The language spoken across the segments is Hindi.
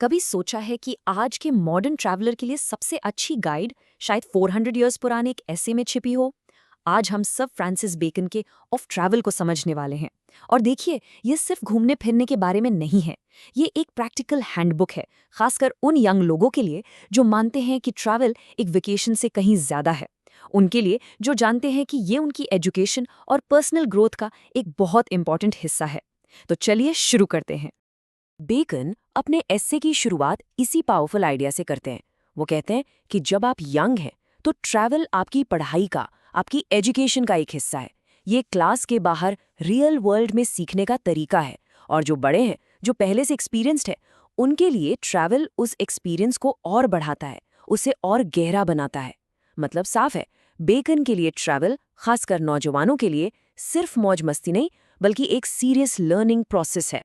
कभी सोचा है कि आज के मॉडर्न ट्रैवलर के लिए सबसे अच्छी गाइड शायद 400 इयर्स पुराने एक ऐसे में छिपी हो? आज हम सब फ्रांसिस बेकन के ऑफ ट्रैवल को समझने वाले हैं। और देखिए, ये सिर्फ घूमने फिरने के बारे में नहीं है। ये एक प्रैक्टिकल हैंडबुक है, खासकर उन यंग लोगों के लिए जो मानते हैं कि ट्रैवल एक वेकेशन से कहीं ज्यादा है। उनके लिए जो जानते हैं कि ये उनकी एजुकेशन और पर्सनल ग्रोथ का एक बहुत इंपॉर्टेंट हिस्सा है। तो चलिए शुरू करते हैं। बेकन अपने एस्से की शुरुआत इसी पावरफुल आइडिया से करते हैं। वो कहते हैं कि जब आप यंग हैं तो ट्रैवल आपकी पढ़ाई का, आपकी एजुकेशन का एक हिस्सा है। ये क्लास के बाहर रियल वर्ल्ड में सीखने का तरीका है। और जो बड़े हैं, जो पहले से एक्सपीरियंस्ड है, उनके लिए ट्रैवल उस एक्सपीरियंस को और बढ़ाता है, उसे और गहरा बनाता है। मतलब साफ है, बेकन के लिए ट्रैवल, खासकर नौजवानों के लिए, सिर्फ मौज मस्ती नहीं बल्कि एक सीरियस लर्निंग प्रोसेस है।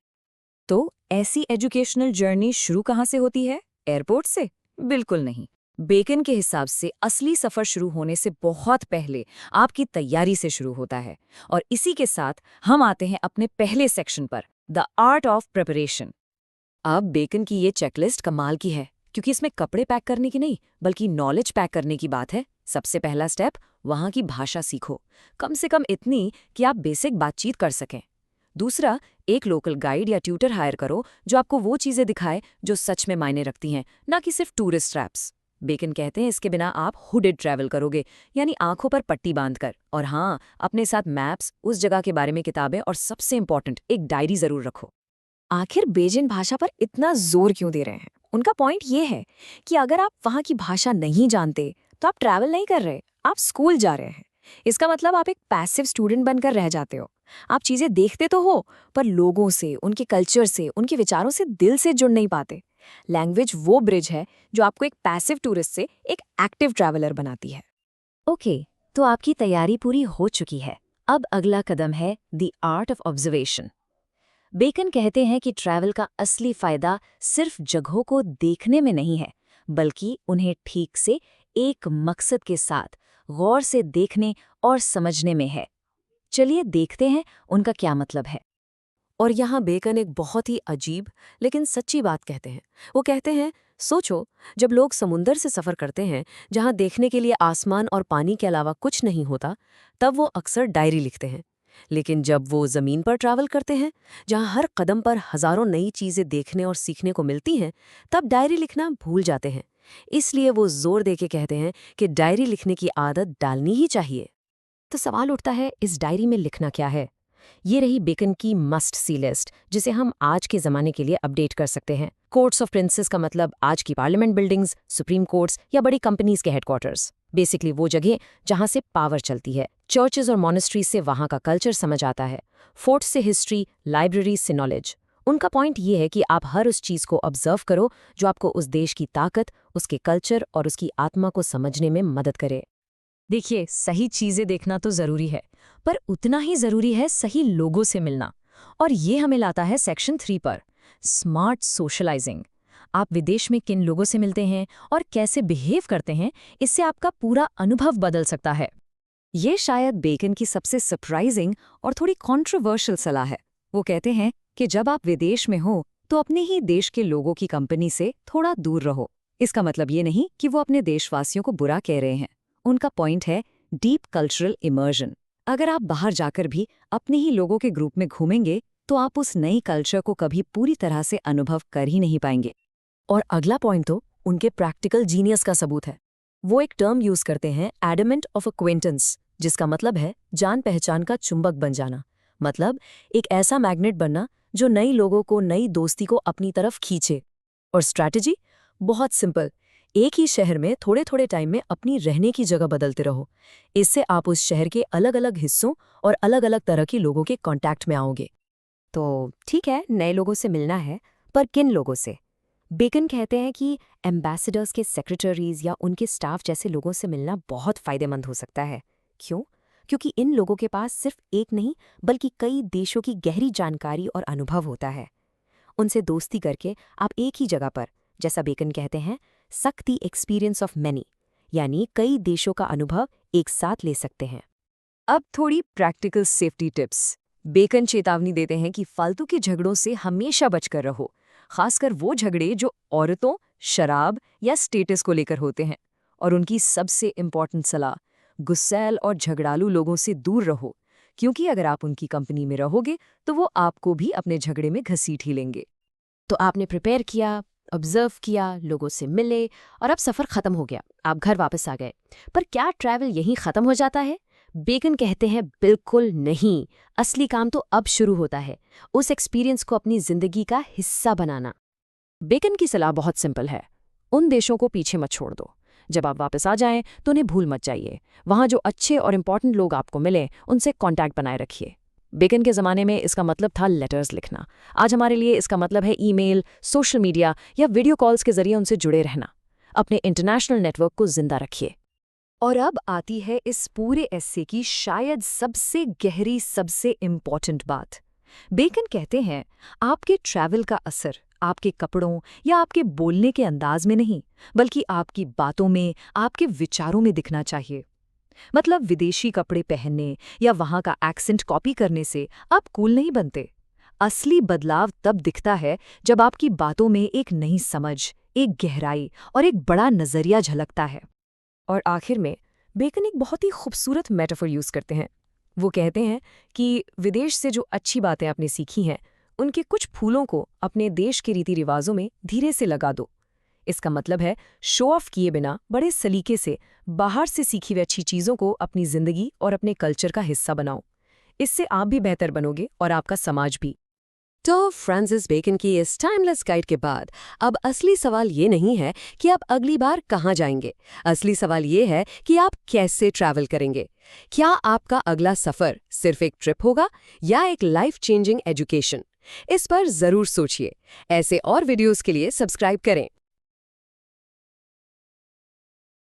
तो ऐसी एजुकेशनल जर्नी शुरू कहाँ से होती है? एयरपोर्ट से? बिल्कुल नहीं। बेकन के हिसाब से असली सफर शुरू होने से बहुत पहले आपकी तैयारी से शुरू होता है। और इसी के साथ हम आते हैं अपने पहले सेक्शन पर, द आर्ट ऑफ प्रिपरेशन। अब बेकन की ये चेकलिस्ट कमाल की है, क्योंकि इसमें कपड़े पैक करने की नहीं बल्कि नॉलेज पैक करने की बात है। सबसे पहला स्टेप, वहाँ की भाषा सीखो, कम से कम इतनी कि आप बेसिक बातचीत कर सकें। दूसरा, एक लोकल गाइड या ट्यूटर हायर करो जो आपको वो चीज़ें दिखाए जो सच में मायने रखती हैं, ना कि सिर्फ टूरिस्ट ट्रैप्स। बेकन कहते हैं इसके बिना आप हुडेड ट्रैवल करोगे, यानी आंखों पर पट्टी बांधकर। और हाँ, अपने साथ मैप्स, उस जगह के बारे में किताबें और सबसे इंपॉर्टेंट एक डायरी जरूर रखो। आखिर बेजिन भाषा पर इतना जोर क्यों दे रहे हैं? उनका पॉइंट ये है कि अगर आप वहाँ की भाषा नहीं जानते तो आप ट्रैवल नहीं कर रहे, आप स्कूल जा रहे हैं। इसका मतलब आप एक पैसिव स्टूडेंट बनकर रह जाते हो। आप चीजें देखते तो हो, पर लोगों से, उनके कल्चर से, उनके विचारों से दिल से जुड़ नहीं पाते। लैंग्वेज वो ब्रिज है जो आपको एक पैसिव टूरिस्ट से एक एक्टिव ट्रैवलर बनाती है। ओके, तो आपकी तैयारी पूरी हो चुकी है। अब अगला कदम है the art of observation. Bacon कहते हैं कि ट्रैवल का असली फायदा सिर्फ जगहों को देखने में नहीं है, बल्कि उन्हें ठीक से, एक मकसद के साथ, गौर से देखने और समझने में है। चलिए देखते हैं उनका क्या मतलब है। और यहाँ बेकन एक बहुत ही अजीब लेकिन सच्ची बात कहते हैं। वो कहते हैं, सोचो, जब लोग समुंदर से सफ़र करते हैं, जहाँ देखने के लिए आसमान और पानी के अलावा कुछ नहीं होता, तब वो अक्सर डायरी लिखते हैं। लेकिन जब वो ज़मीन पर ट्रैवल करते हैं, जहाँ हर कदम पर हज़ारों नई चीज़ें देखने और सीखने को मिलती हैं, तब डायरी लिखना भूल जाते हैं। इसलिए वो जोर दे के कहते हैं कि डायरी लिखने की आदत डालनी ही चाहिए। तो सवाल उठता है, इस डायरी में लिखना क्या है? ये रही बेकन की मस्ट सी लिस्ट, जिसे हम आज के ज़माने के लिए अपडेट कर सकते हैं। कोर्ट्स ऑफ प्रिंसेस का मतलब आज की पार्लियामेंट बिल्डिंग्स, सुप्रीम कोर्ट्स या बड़ी कंपनीज के हेडक्वार्टर्स। बेसिकली वो जगह जहाँ से पावर चलती है। चर्चेज और मॉनेस्ट्रीज से वहाँ का कल्चर समझ आता है। फोर्ट्स से हिस्ट्री, लाइब्रेरीज से नॉलेज। उनका पॉइंट ये है कि आप हर उस चीज़ को ऑब्जर्व करो जो आपको उस देश की ताकत, उसके कल्चर और उसकी आत्मा को समझने में मदद करे। देखिए, सही चीजें देखना तो जरूरी है, पर उतना ही जरूरी है सही लोगों से मिलना। और ये हमें लाता है सेक्शन 3 पर, स्मार्ट सोशलाइजिंग। आप विदेश में किन लोगों से मिलते हैं और कैसे बिहेव करते हैं, इससे आपका पूरा अनुभव बदल सकता है। ये शायद बेकन की सबसे सरप्राइजिंग और थोड़ी कॉन्ट्रोवर्शियल सलाह है। वो कहते हैं कि जब आप विदेश में हो तो अपने ही देश के लोगों की कंपनी से थोड़ा दूर रहो। इसका मतलब ये नहीं कि वो अपने देशवासियों को बुरा कह रहे हैं। उनका पॉइंट है डीप कल्चरल इमर्जन। अगर आप बाहर जाकर भी अपने ही लोगों के ग्रुप में घूमेंगे तो आप उस नई कल्चर को कभी पूरी तरह से अनुभव कर ही नहीं पाएंगे। और अगला पॉइंट तो उनके प्रैक्टिकल जीनियस का सबूत है। वो एक टर्म यूज करते हैं, एडमेंट ऑफ एक्वेंटेंस, जिसका मतलब है जान पहचान का चुंबक बन जाना। मतलब एक ऐसा मैग्नेट बनना जो नई लोगों को, नई दोस्ती को अपनी तरफ खींचे। और स्ट्रैटेजी बहुत सिंपल, एक ही शहर में थोड़े थोड़े टाइम में अपनी रहने की जगह बदलते रहो। इससे आप उस शहर के अलग अलग हिस्सों और अलग अलग तरह के लोगों के कांटेक्ट में आओगे। तो ठीक है, नए लोगों से मिलना है, पर किन लोगों से? बेकन कहते हैं कि एम्बेसडर्स के सेक्रेटरीज या उनके स्टाफ जैसे लोगों से मिलना बहुत फायदेमंद हो सकता है। क्यों? क्योंकि इन लोगों के पास सिर्फ एक नहीं बल्कि कई देशों की गहरी जानकारी और अनुभव होता है। उनसे दोस्ती करके आप एक ही जगह पर, जैसा बेकन कहते हैं, सख्ती एक्सपीरियंस ऑफ मैनी, यानी कई देशों का अनुभव एक साथ ले सकते हैं। अब थोड़ी प्रैक्टिकल सेफ्टी टिप्स। बेकन चेतावनी देते हैं कि फालतू के झगड़ों से हमेशा बचकर रहो, खासकर वो झगड़े जो औरतों, शराब या स्टेटस को लेकर होते हैं। और उनकी सबसे इम्पॉर्टेंट सलाह, गुस्सैल और झगड़ालू लोगों से दूर रहो, क्योंकि अगर आप उनकी कंपनी में रहोगे तो वो आपको भी अपने झगड़े में घसीट ही लेंगे। तो आपने प्रिपेयर किया, ऑब्जर्व किया, लोगों से मिले और अब सफ़र ख़त्म हो गया, आप घर वापस आ गए। पर क्या ट्रैवल यहीं ख़त्म हो जाता है? बेकन कहते हैं बिल्कुल नहीं, असली काम तो अब शुरू होता है, उस एक्सपीरियंस को अपनी ज़िंदगी का हिस्सा बनाना। बेकन की सलाह बहुत सिंपल है, उन देशों को पीछे मत छोड़ दो। जब आप वापस आ जाएं तो उन्हें भूल मत जाइए। वहाँ जो अच्छे और इम्पॉर्टेंट लोग आपको मिले उनसे कॉन्टैक्ट बनाए रखिए। बेकन के ज़माने में इसका मतलब था लेटर्स लिखना। आज हमारे लिए इसका मतलब है ईमेल, सोशल मीडिया या वीडियो कॉल्स के जरिए उनसे जुड़े रहना। अपने इंटरनेशनल नेटवर्क को जिंदा रखिए। और अब आती है इस पूरे एस्से की शायद सबसे गहरी, सबसे इम्पॉर्टेंट बात। बेकन कहते हैं आपके ट्रैवल का असर आपके कपड़ों या आपके बोलने के अंदाज में नहीं, बल्कि आपकी बातों में, आपके विचारों में दिखना चाहिए। मतलब विदेशी कपड़े पहनने या वहाँ का एक्सेंट कॉपी करने से आप कूल नहीं बनते। असली बदलाव तब दिखता है जब आपकी बातों में एक नई समझ, एक गहराई और एक बड़ा नज़रिया झलकता है। और आखिर में बेकन एक बहुत ही खूबसूरत मेटाफर यूज़ करते हैं। वो कहते हैं कि विदेश से जो अच्छी बातें आपने सीखी हैं, उनके कुछ फूलों को अपने देश के रीति रिवाजों में धीरे से लगा दो। इसका मतलब है शो ऑफ किए बिना बड़े सलीके से बाहर से सीखी हुई अच्छी चीज़ों को अपनी ज़िंदगी और अपने कल्चर का हिस्सा बनाओ। इससे आप भी बेहतर बनोगे और आपका समाज भी। तो फ्रांसिस बेकन की इस टाइमलेस गाइड के बाद अब असली सवाल ये नहीं है कि आप अगली बार कहाँ जाएंगे। असली सवाल ये है कि आप कैसे ट्रैवल करेंगे। क्या आपका अगला सफ़र सिर्फ एक ट्रिप होगा या एक लाइफ चेंजिंग एजुकेशन? इस पर ज़रूर सोचिए। ऐसे और वीडियोस के लिए सब्सक्राइब करें।